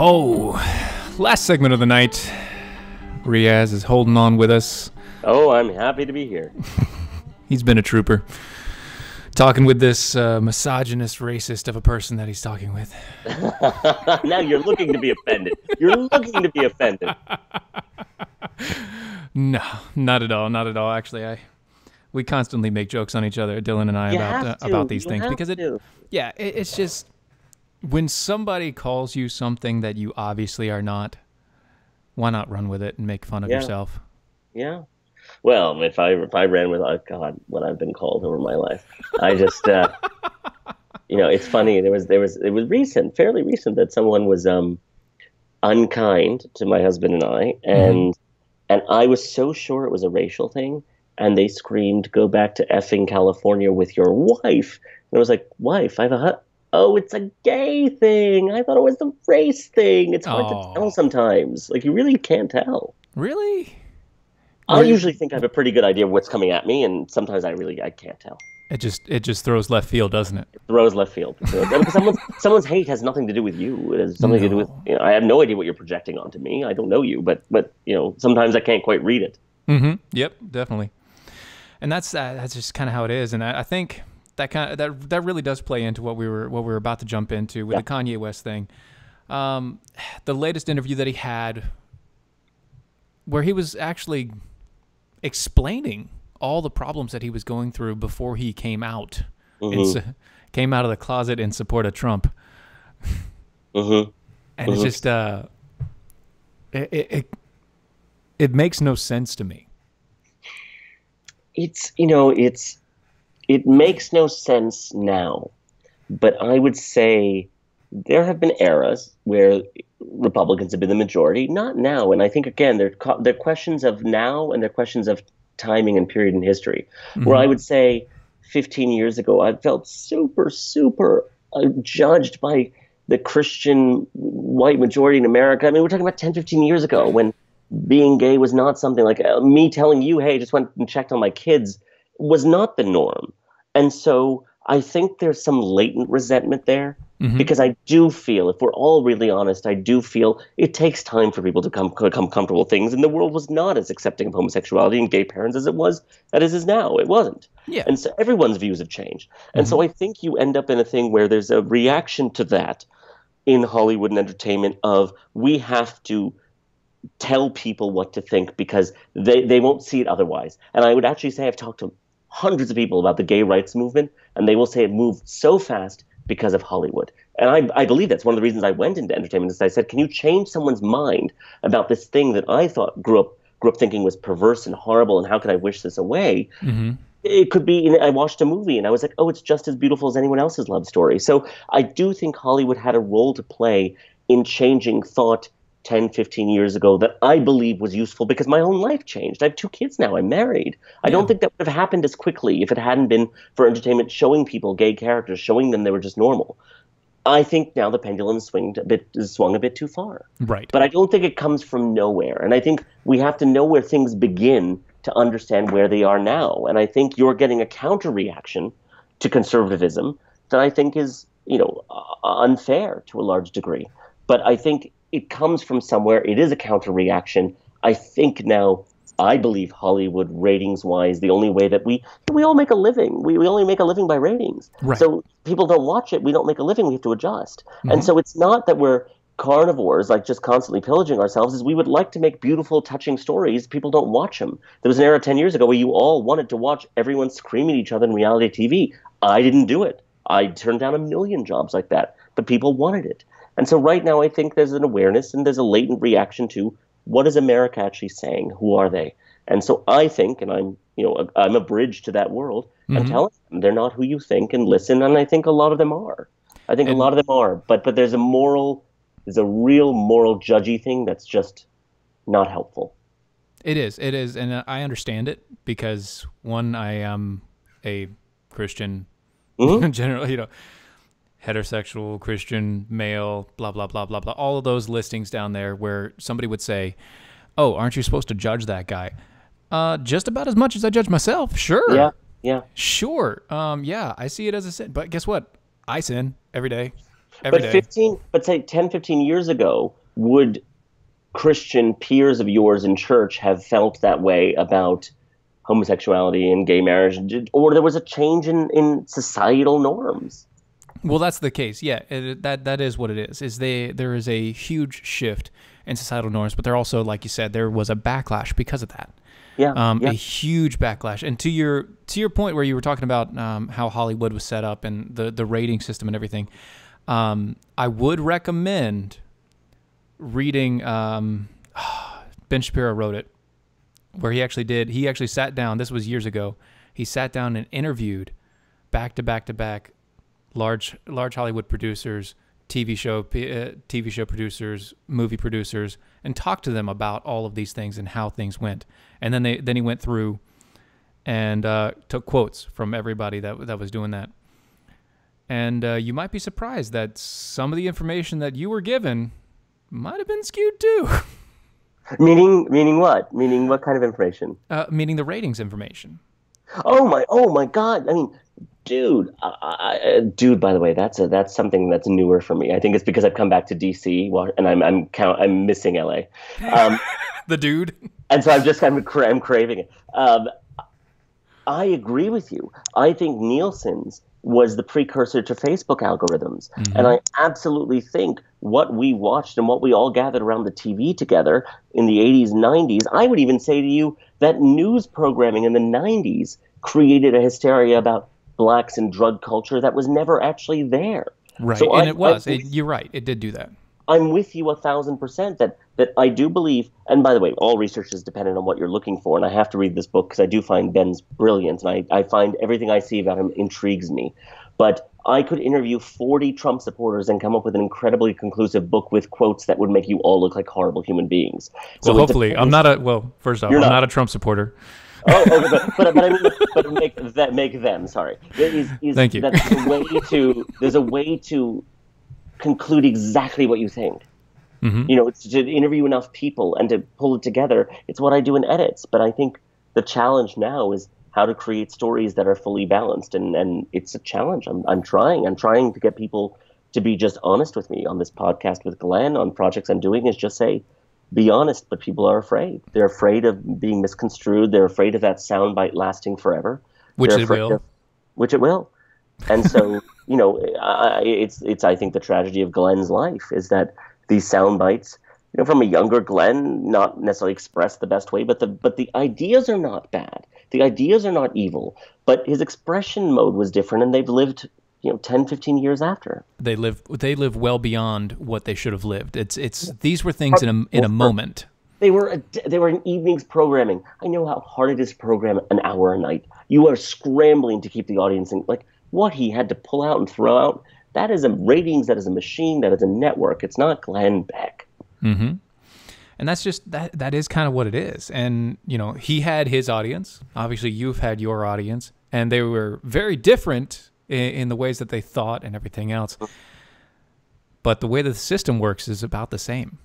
Oh, last segment of the night. Riaz is holding on with us. Oh, I'm happy to be here. He's been a trooper. Talking with this misogynist racist of a person that he's talking with. Now you're looking to be offended. You're looking to be offended. No, not at all. Not at all. Actually, we constantly make jokes on each other, Dylan and I, about these things because it's just when somebody calls you something that you obviously are not, why not run with it and make fun of yourself? Yeah. Well, if I ran with, oh God, what I've been called over my life, I just it's funny. It was recent, fairly recent, that someone was unkind to my husband and I, and I was so sure it was a racial thing, and they screamed, "Go back to effing California with your wife." And I was like, "Wife? I have a Oh, it's a gay thing. I thought it was the race thing." It's hard to tell sometimes. Like, you really can't tell. Really? I usually think I have a pretty good idea of what's coming at me, and sometimes I can't tell. It just throws left field, doesn't it? It throws left field. Because someone's hate has nothing to do with you. It has something to do with, I have no idea what you're projecting onto me. I don't know you, but sometimes I can't quite read it. Mm-hmm. Yep, definitely. And that's just kind of how it is. And I think that really does play into what we were about to jump into with the Kanye West thing. The latest interview that he had, where he was actually explaining all the problems that he was going through before he came out, came out of the closet in support of Trump. And it's just it makes no sense to me. It makes no sense now, but I would say there have been eras where Republicans have been the majority, not now. And I think, again, they're questions of now, and they're questions of timing and period in history, where I would say 15 years ago, I felt super, super judged by the Christian white majority in America. I mean, we're talking about 10, 15 years ago, when being gay was not something like me telling you, hey, just went and checked on my kids, was not the norm. And so I think there's some latent resentment there, because I do feel, if we're all really honest, I do feel it takes time for people to come comfortable with things. And the world was not as accepting of homosexuality and gay parents as it is now. It wasn't. Yeah. And so everyone's views have changed. And so I think you end up in a thing where there's a reaction to that in Hollywood and entertainment of, we have to tell people what to think because they won't see it otherwise. And I would actually say I've talked to hundreds of people about the gay rights movement, and they will say it moved so fast because of Hollywood. And I believe that's one of the reasons I went into entertainment, is I said, can you change someone's mind about this thing that I thought grew up thinking was perverse and horrible, and how could I wish this away? It could be, I watched a movie and I was like, oh, it's just as beautiful as anyone else's love story. So I do think Hollywood had a role to play in changing thought 10, 15 years ago that I believe was useful, because my own life changed. I have 2 kids now. I'm married. I don't think that would have happened as quickly if it hadn't been for entertainment showing people gay characters, showing them they were just normal. I think now the pendulum swung a bit too far. Right. But I don't think it comes from nowhere. And I think we have to know where things begin to understand where they are now. And I think you're getting a counter reaction to conservatism that I think is, unfair to a large degree. But I think it comes from somewhere. It is a counter reaction. I think now, I believe Hollywood, ratings wise, the only way that we all make a living. We only make a living by ratings. Right. So people don't watch it. We don't make a living. We have to adjust. And so it's not that we're carnivores, like just constantly pillaging ourselves, is we would like to make beautiful, touching stories. People don't watch them. There was an era 10 years ago where you all wanted to watch everyone screaming at each other in reality TV. I didn't do it. I turned down 1 million jobs like that, but people wanted it. And so right now I think there's an awareness and there's a latent reaction to, what is America actually saying? Who are they? And so I think, and I'm a bridge to that world, I'm telling them they're not who you think, and listen. And I think a lot of them are. A lot of them are. But there's a real moral judgy thing that's just not helpful. It is. And I understand it because, one, I am a Christian, generally, heterosexual, Christian, male, blah, blah, blah, blah, blah. All of those listings down there where somebody would say, oh, aren't you supposed to judge that guy? Just about as much as I judge myself. Sure. Yeah. Sure. Yeah, I see it as a sin. But guess what? I sin every day. Every day. But say 10, 15 years ago, would Christian peers of yours in church have felt that way about homosexuality and gay marriage? Or there was a change in societal norms? Well, that's the case. Yeah, that is what it is. There is a huge shift in societal norms, but there also, like you said, there was a backlash because of that. A huge backlash. And to your point where you were talking about how Hollywood was set up and the rating system and everything, I would recommend reading. Ben Shapiro wrote it. where he actually sat down. This was years ago. He sat down and interviewed back to back large Hollywood producers, TV show producers, movie producers, and talked to them about all of these things and how things went. And then he went through and took quotes from everybody that was doing that. And you might be surprised that some of the information that you were given might have been skewed too. Meaning what? Meaning what kind of information? Meaning the ratings information. Oh my God! I mean, dude, dude. By the way, that's something that's newer for me. I think it's because I've come back to DC, and I'm missing LA. The dude. And so I'm craving it. I agree with you. I think Nielsen's was the precursor to Facebook algorithms. Mm-hmm. And I absolutely think what we watched and what we all gathered around the TV together in the 80s, 90s, I would even say to you that news programming in the 90s created a hysteria about blacks and drug culture that was never actually there. Right, so you're right, it did do that. I'm with you 1,000% that I do believe, and by the way, all research is dependent on what you're looking for, and I have to read this book because I do find Ben's brilliant, and I find everything I see about him intrigues me. But I could interview 40 Trump supporters and come up with an incredibly conclusive book with quotes that would make you all look like horrible human beings. So well, hopefully, first off, I'm not a Trump supporter. But I mean, make them. Sorry. Thank you. There's a way to conclude exactly what you think. Mm-hmm. You know, it's to interview enough people and to pull it together. It's what I do in edits. But I think the challenge now is how to create stories that are fully balanced, and it's a challenge. I'm trying to get people to be just honest with me on this podcast with Glenn on projects I'm doing. Is just say, be honest, but people are afraid. They're afraid of being misconstrued. They're afraid of that soundbite lasting forever. Which it will. And so, you know, it's I think the tragedy of Glenn's life is that these sound bites, you know, from a younger Glenn, not necessarily expressed the best way, but the ideas are not bad. The ideas are not evil, but his expression mode was different, and they've lived, 10, 15 years after. They live well beyond what they should have lived. These were things in a moment. They were in evenings programming. I know how hard it is to program an hour a night. You are scrambling to keep the audience in, like what he had to pull out and throw out. That is a ratings, that is a machine, that is a network. It's not Glenn Beck. Mm-hmm. And that's just, that is kind of what it is. And, he had his audience. Obviously, you've had your audience. And they were very different in the ways that they thought and everything else. But the way that the system works is about the same.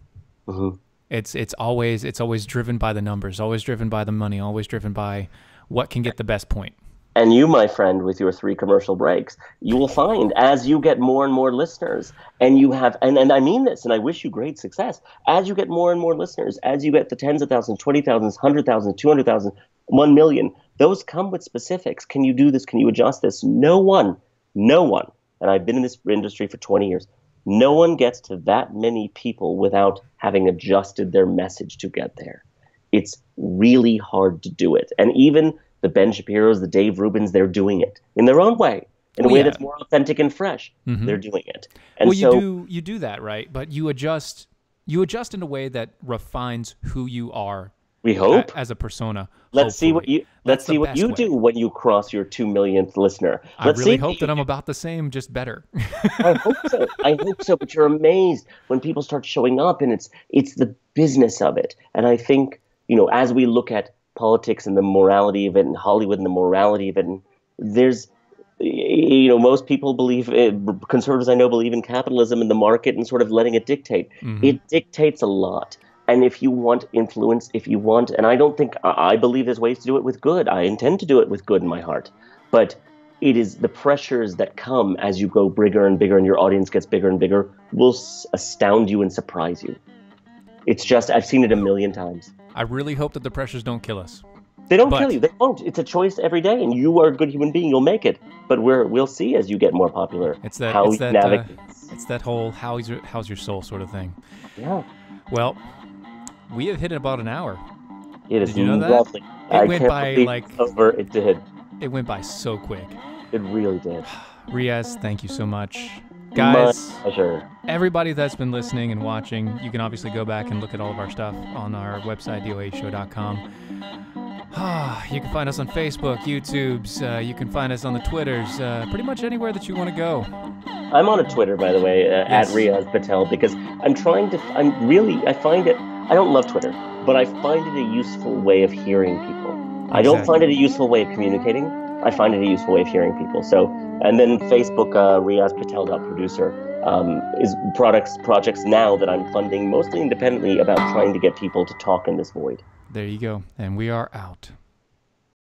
Mm-hmm. It's always driven by the numbers, always driven by the money, always driven by what can get the best point. And you, my friend, with your 3 commercial breaks, you will find as you get more and more listeners, and you have, and I mean this, and I wish you great success, as you get more and more listeners, as you get the tens of thousands, 20,000, 100,000, 200,000, 1 million, those come with specifics. Can you do this? Can you adjust this? No one, and I've been in this industry for 20 years, no one gets to that many people without having adjusted their message to get there. It's really hard to do it. And even the Ben Shapiros, the Dave Rubins, they're doing it in their own way, in a way that's more authentic and fresh. Mm-hmm. They're doing it. And you do that, right? But you adjust in a way that refines who you are. We hope as a persona. Let's see what you do when you cross your 2 millionth listener. I really hope that I'm about the same, just better. I hope so. But you're amazed when people start showing up, and it's the business of it. And I think, as we look at politics and the morality of it, and Hollywood and the morality of it, and there's, most people believe, conservatives I know believe in capitalism and the market and sort of letting it dictate. Mm-hmm. It dictates a lot. And if you want influence, and I believe there's ways to do it with good. I intend to do it with good in my heart. But it is the pressures that come as you go bigger and bigger and your audience gets bigger and bigger will astound you and surprise you. It's just, I've seen it a million times. I really hope that the pressures don't kill us. They don't kill you. They won't. It's a choice every day, and you are a good human being. You'll make it. But we'll see as you get more popular. It's that whole how's your soul sort of thing. Yeah. Well, we have hit about an hour. It is Did you know lovely. That? It went by It did. It went by so quick. It really did. Riaz, thank you so much. Guys, My pleasure. Everybody that's been listening and watching, you can obviously go back and look at all of our stuff on our website, doashow.com. You can find us on Facebook, YouTubes. You can find us on the Twitters. Pretty much anywhere that you want to go. I'm on a Twitter, by the way, Yes. at Riaz Patel, because I find it, I don't love Twitter, but I find it a useful way of hearing people. I don't find it a useful way of communicating. I find it a useful way of hearing people. So, and then Facebook, RiazPatel.producer, is projects now that I'm funding mostly independently about trying to get people to talk in this void. There you go. And we are out.